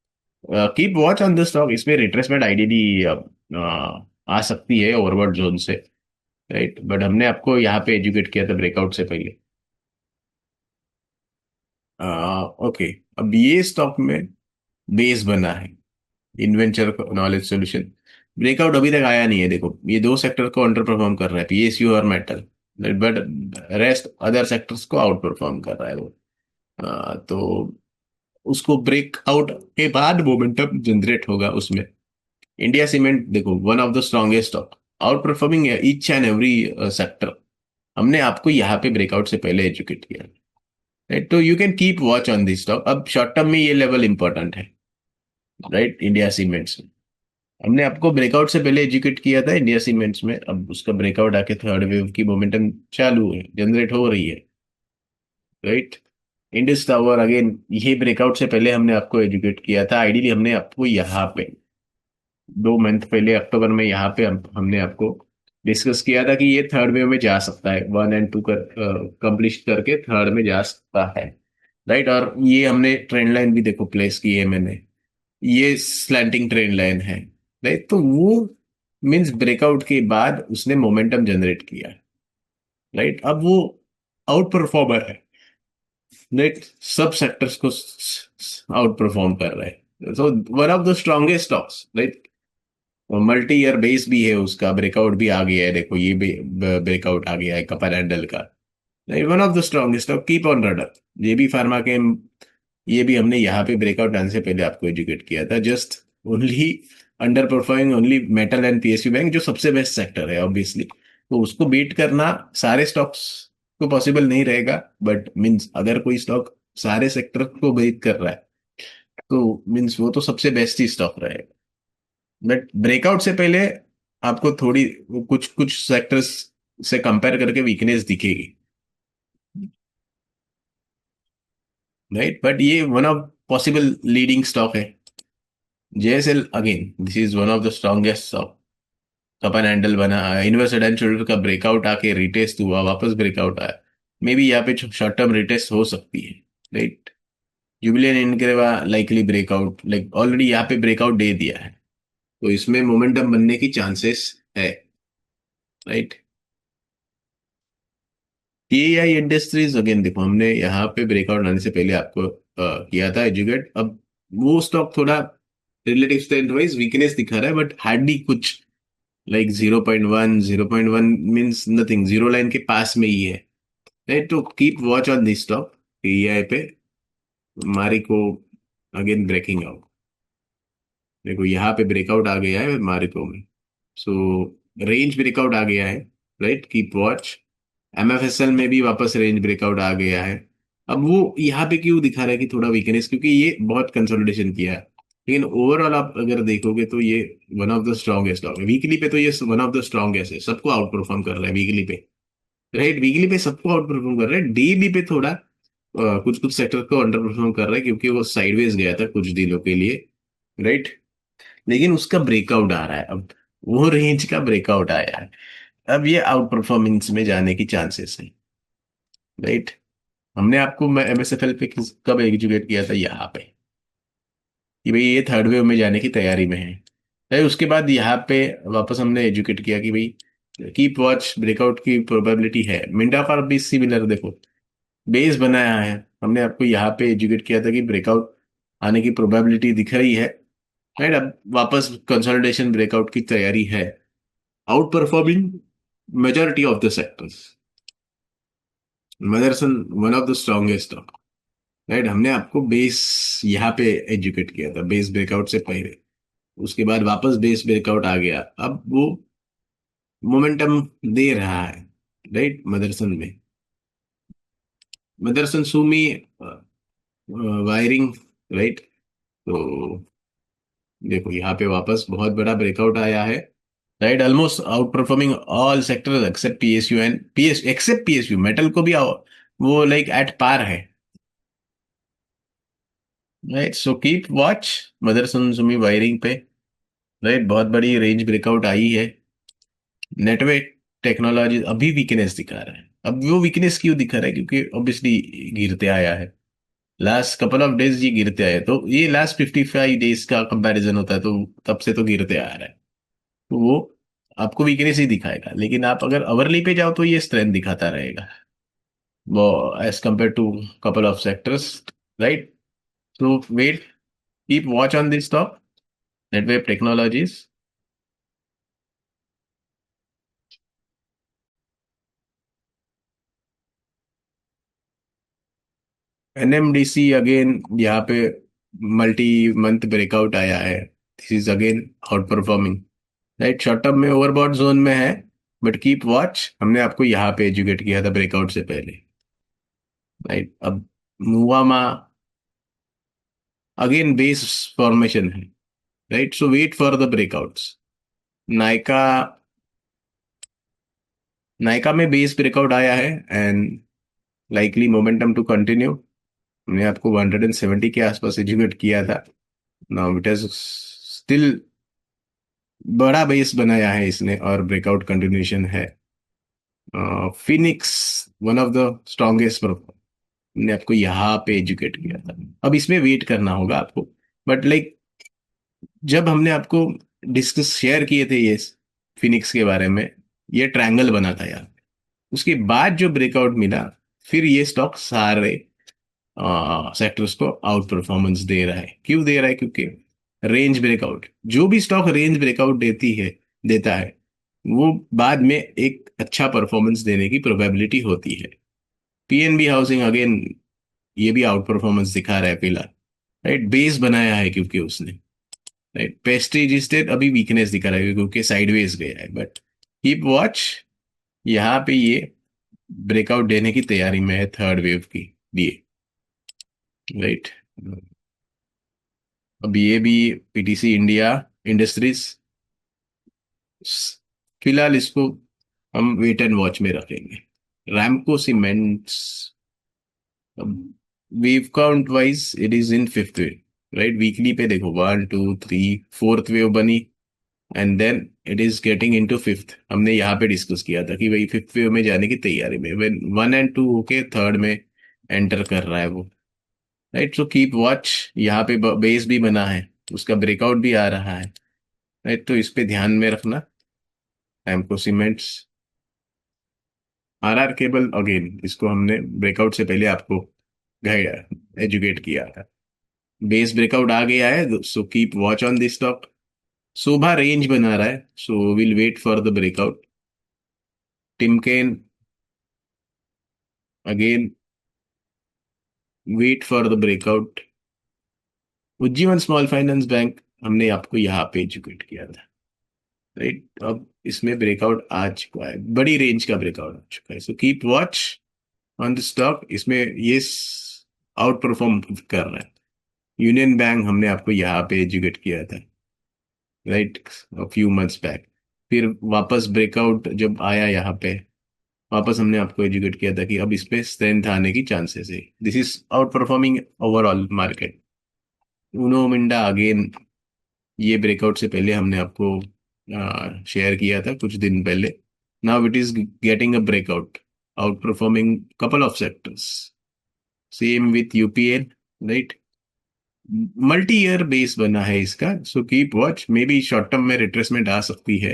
Keep watch on the stock. इसमें रिट्रेसमेंट आइडियली आ सकती है ओवरबॉट जोन से, राइट। बट हमने आपको यहाँ पे एजुकेट किया था ब्रेकआउट से पहले। ओके, अब ये स्टॉक में बेस बना है, इन्वेंचर नॉलेज सॉल्यूशन। ब्रेकआउट अभी तक आया नहीं है। देखो, ये 2 सेक्टर को अंडर परफॉर्म कर रहा है, पीएसयू और metal, but rest other sectors को आउट परफॉर्म कर रहा है वो। तो उसको ब्रेकआउट के बाद मोमेंटम जनरेट होगा उसमें। इंडिया सीमेंट देखो, one of the strongest stock, out performing each and every sector. हमने आपको यहाँ पे ब्रेकआउट से पहले एजुकेट किया, राइट। तो you can keep watch on this stock. अब शॉर्ट टर्म में ये लेवल इंपॉर्टेंट है, राइट, इंडिया सीमेंट्स में। हमने आपको ब्रेकआउट से पहले एजुकेट किया था इंडिया सीमेंट्स में। अब उसका ब्रेकआउट आके थर्ड वेव की मोमेंटम चालू है, जनरेट हो रही है, राइट। इंडस टावर अगेन, ये ब्रेकआउट से पहले हमने आपको एजुकेट किया था। आइडियली हमने आपको यहाँ पे 2 मंथ पहले अक्टूबर में यहाँ पे हमने आपको डिस्कस किया था कि ये थर्ड वेव में जा सकता है, 1 और 2 कर कंप्लीट करके थर्ड में जा सकता है, राइट। और ये हमने ट्रेंड लाइन भी देखो प्लेस की है मैंने, ये स्लैंटिंग ट्रेंड लाइन है, राइट। तो वो मीन्स ब्रेकआउट के बाद उसने मोमेंटम जनरेट किया है, राइट। अब वो आउट परफॉर्मर है, राइट। सब सेक्टर्स को आउट परफॉर्म कर रहा है। So one of the strongest stocks, right. Multi year base भी है उसका, ब्रेकआउट भी आ गया है। देखो, ये भी ब्रेकआउट आ गया है कपर हैंडल का, one of the strongest of keep on rudder. ये भी फार्मा के, ये भी हमने यहाँ पे ब्रेकआउट आने से पहले आपको एजुकेट किया था। Just only under performing only metal and PSU bank, जो सबसे बेस्ट सेक्टर है ऑब्वियसली, तो उसको बीट करना सारे स्टॉक्स को पॉसिबल नहीं रहेगा। बट मीन्स अगर कोई स्टॉक सारे सेक्टर को बीट कर रहा है, तो मीन्स वो तो सबसे बेस्ट ही स्टॉक रहेगा। बट ब्रेकआउट से पहले आपको थोड़ी कुछ कुछ सेक्टर्स से कंपेयर करके वीकनेस दिखेगी, राइट। बट ये one of possible leading stock है। JSL again, this is one of the strongest stock. Cup and handle बना, इनवर्स हेड एंड शोल्डर का ब्रेकआउट आके रिटेस्ट हुआ, वापस ब्रेकआउट आया। मे बी यहाँ पे शॉर्ट टर्म रिटेस्ट हो सकती है, right. Jubilant Ingrevia likely breakout, like already यहाँ पे ब्रेकआउट दे दिया है, तो इसमें मोमेंटम बनने की चांसेस है, राइट। टीआई इंडस्ट्रीज अगेन देखो, हमने यहाँ पे ब्रेकआउट आने से पहले आपको किया था एजुकेट। अब वो स्टॉक थोड़ा रिलेटिव स्ट्रेंथ वाइज वीकनेस दिखा रहा है, बट हार्डली कुछ, like 0.1, 0.1 means nothing, zero line के पास में ही है, राइट। तो keep watch on this stock. TI पे मारिको अगेन ब्रेकिंग आउट। देखो, यहाँ पे ब्रेकआउट आ गया है मारिको में, सो रेंज ब्रेकआउट आ गया है, राइट। Keep watch. एमएफएसएल में भी वापस रेंज ब्रेकआउट आ गया है। अब वो यहाँ पे क्यों दिखा रहा है कि थोड़ा वीकनेस, क्योंकि ये बहुत कंसोलिडेशन किया है। लेकिन ओवरऑल आप अगर देखोगे तो ये वन ऑफ द स्ट्रॉन्गेस्ट है। वीकली पे तो ये वन ऑफ द स्ट्रॉन्गेस्ट है, सबको आउट परफॉर्म कर रहा है वीकली पे, राइट। वीकली पे सबको आउट परफॉर्म कर रहा है। डेली पे थोड़ा कुछ कुछ सेक्टर को अंडर परफॉर्म कर रहा है, क्योंकि वो साइडवेज गया था कुछ दिनों के लिए, राइट। लेकिन उसका ब्रेकआउट आ रहा है अब, वो रेंज का ब्रेकआउट आया है। अब ये आउट परफॉर्मेंस में जाने की चांसेस है, राइट। हमने आपको एमएसएफएल पे कब एजुकेट किया था? यहाँ पे, कि भाई ये थर्ड वेव में जाने की तैयारी में है। भाई उसके बाद यहाँ पे वापस हमने एजुकेट किया कि भाई कीप वॉच, ब्रेकआउट की प्रोबेबिलिटी है। मिंडा पर भी सिमिलर देखो, बेस बनाया है। हमने आपको यहाँ पे एजुकेट किया था कि ब्रेकआउट आने की प्रोबेबिलिटी दिख रही है, राइट। अब वापस कंसोलिडेशन ब्रेकआउट की तैयारी है, outperforming majority of the sectors. Motherson one of the strongest, right. हमने आपको बेस यहाँ पे एजुकेट किया था, बेस ब्रेकआउट से पहले। उसके बाद वापस बेस ब्रेकआउट आ गया, अब वो मोमेंटम दे रहा है, राइट। मदरसन में, मदरसन सुमी वायरिंग, राइट। तो देखो यहाँ पे वापस बहुत बड़ा ब्रेकआउट आया है, right. Almost outperforming all sectors except PSU, and PS except PSU metal को भी वो लाइक एट पार है, right. So keep watch Motherson Sumi wiring पे, राइट। बहुत बड़ी रेंज ब्रेकआउट आई है। नेटवर्क टेक्नोलॉजी अभी वीकनेस दिखा रहा है। अब वो वीकनेस क्यों दिखा रहा है? क्योंकि ऑब्वियसली गिरते आया है, लास्ट कपल ऑफ डेज ये गिरते आए, तो ये लास्ट 55 डेज का कंपैरिजन होता है, तो तब से तो गिरते आ रहा है। तो वो आपको वीकनेस ही दिखाएगा, लेकिन आप अगर अवरली पे जाओ तो ये स्ट्रेंथ दिखाता रहेगा वो, as compare to couple of sectors, right. So wait, keep watch on this stock, Netweb Technologies. NMDC again यहाँ पे मल्टी मंथ ब्रेकआउट आया है, this is again outperforming, right. Short term में ओवरबॉट जोन में है, बट कीप वॉच, हमने आपको यहाँ पे एजुकेट किया था ब्रेकआउट से पहले, राइट। अब मुआमा अगेन बेस फॉर्मेशन है, right. So wait for the breakouts. Nykaa, Nykaa में बेस ब्रेकआउट आया है and likely momentum to continue. हमने आपको 170 के आसपास एजुकेट किया था। नाउ इट हैज स्टिल बड़ा बेस बनाया है इसने, और ब्रेकआउट कंटिन्यूशन है। Phoenix one of the strongest, हमने आपको यहाँ पे एजुकेट किया था। अब इसमें वेट करना होगा आपको, बट लाइक जब हमने आपको डिस्कस शेयर किए थे ये फिनिक्स के बारे में, ये ट्रायंगल बना था यार। उसके बाद जो ब्रेकआउट मिला, फिर ये स्टॉक सारे सेक्टर्स को आउट परफॉर्मेंस दे रहा है। क्यों दे रहा है? क्योंकि रेंज ब्रेकआउट, जो भी स्टॉक रेंज ब्रेकआउट देता है, वो बाद में एक अच्छा परफॉर्मेंस देने की प्रोबेबिलिटी होती है। पीएनबी हाउसिंग अगेन, ये भी आउट परफॉर्मेंस दिखा रहा है फिलहाल, राइट। बेस बनाया है क्योंकि उसने, राइट। पेस्टीज स्टेट अभी वीकनेस दिखा रहा है क्योंकि साइडवेज गया है, बट कीप वॉच, यहाँ पे ये ब्रेकआउट देने की तैयारी में है थर्ड वेव की लिए, राइट। अब ये भी पीटीसी इंडिया इंडस्ट्रीज, फिलहाल इसको हम वेट एंड वॉच में रखेंगे। Ramco cements, wave count wise it is in fifth wave, right. Weekly पे देखो 1 2 3 फोर्थ वेव बनी, and then it is getting into fifth. हमने यहाँ पे डिस्कस किया था कि भाई फिफ्थ वेव में जाने की तैयारी में, व्हेन 1 और 2 होके थर्ड में एंटर कर रहा है वो, राइट। सो कीप वॉच, यहाँ पे बेस भी बना है, उसका ब्रेकआउट भी आ रहा है, राइट। तो इस पे ध्यान में रखना। एमको सीमेंट्स, आरआर केबल अगेन, इसको हमने ब्रेकआउट से पहले आपको गाइड एजुकेट किया था। बेस ब्रेकआउट आ गया है, so keep watch on this stock. Sobha range बना रहा है, so will wait for the breakout. Timken again, wait for the breakout. Ujjivan small finance bank, हमने आपको यहाँ पे एजुकेट किया था, राइट। अब इसमें ब्रेकआउट आ चुका है, बड़ी रेंज का ब्रेकआउट आ चुका है, so keep watch on the stock. इसमें ये आउट परफॉर्म कर रहा है। यूनियन बैंक हमने आपको यहाँ पे एजुकेट किया था, राइट, फ्यू मंथ्स बैक। फिर वापस ब्रेकआउट जब आया यहाँ पे, वापस हमने आपको एजुकेट किया था कि अब इस पे स्ट्रेंथ आने की चांसेस है। This is out performing overall market. Uno Minda again, ये ब्रेकआउट से पहले हमने आपको शेयर किया था कुछ दिन पहले। Now it is getting a breakout, outperforming couple of sectors. Same with UPL, right. Multi year base बना है इसका, so keep watch, maybe short term में रिट्रेसमेंट आ सकती है,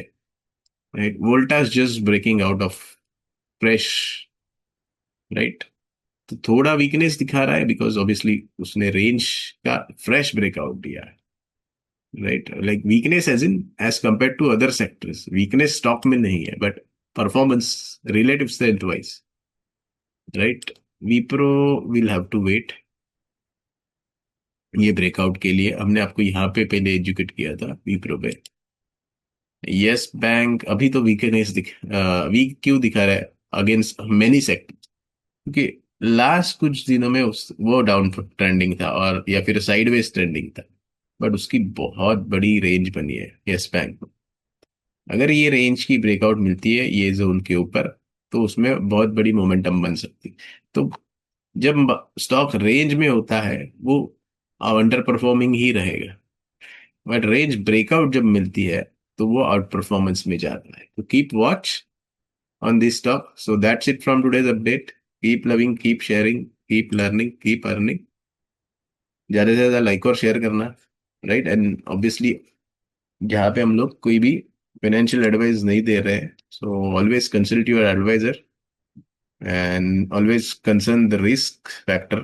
right. Voltas just breaking out of fresh, right. तो थोड़ा weakness दिखा रहा है बिकॉज ऑब्वियसली उसने रेंज का फ्रेश ब्रेकआउट दिया है, right. Like weakness as in as compare to other sectors, weakness stock में नहीं है but performance relative strength wise, right. Wipro will have to wait ये ब्रेकआउट के लिए, हमने आपको यहाँ पे पहले एजुकेट किया था विप्रो पे। यस बैंक अभी तो वीकनेस वीक क्यों दिखा रहा है अगेंस्ट मेनी सेक्टर, क्योंकि लास्ट कुछ दिनों में वो डाउन ट्रेंडिंग था और या फिर साइडवेज ट्रेंडिंग था, बट उसकी बहुत बड़ी रेंज बनी है यस बैंक। अगर ये रेंज की ब्रेकआउट मिलती है ये जोन के ऊपर, तो उसमें बहुत बड़ी मोमेंटम बन सकती है। तो जब स्टॉक रेंज में होता है वो अंडर परफॉर्मिंग ही रहेगा, बट रेंज ब्रेकआउट जब मिलती है तो वो आउट परफॉर्मेंस में जाता है। तो keep watch on this stock. So that's it from today's update. Keep loving, keep sharing, keep learning, keep earning. ज्यादा से ज्यादा लाइक और शेयर करना, राइट। एंड ऑब्वियसली जहाँ पे हम लोग कोई भी फाइनेंशियल एडवाइस नहीं दे रहे हैं, so always consult your advisor and always concern the risk factor,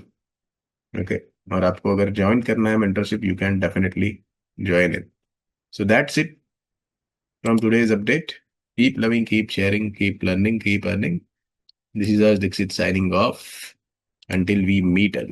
okay. और आपको अगर ज्वाइन करना है mentorship, you can definitely join it. So that's it from today's update. Keep loving, keep sharing, keep learning, keep earning. This is us, Dixit, signing off. Until we meet again.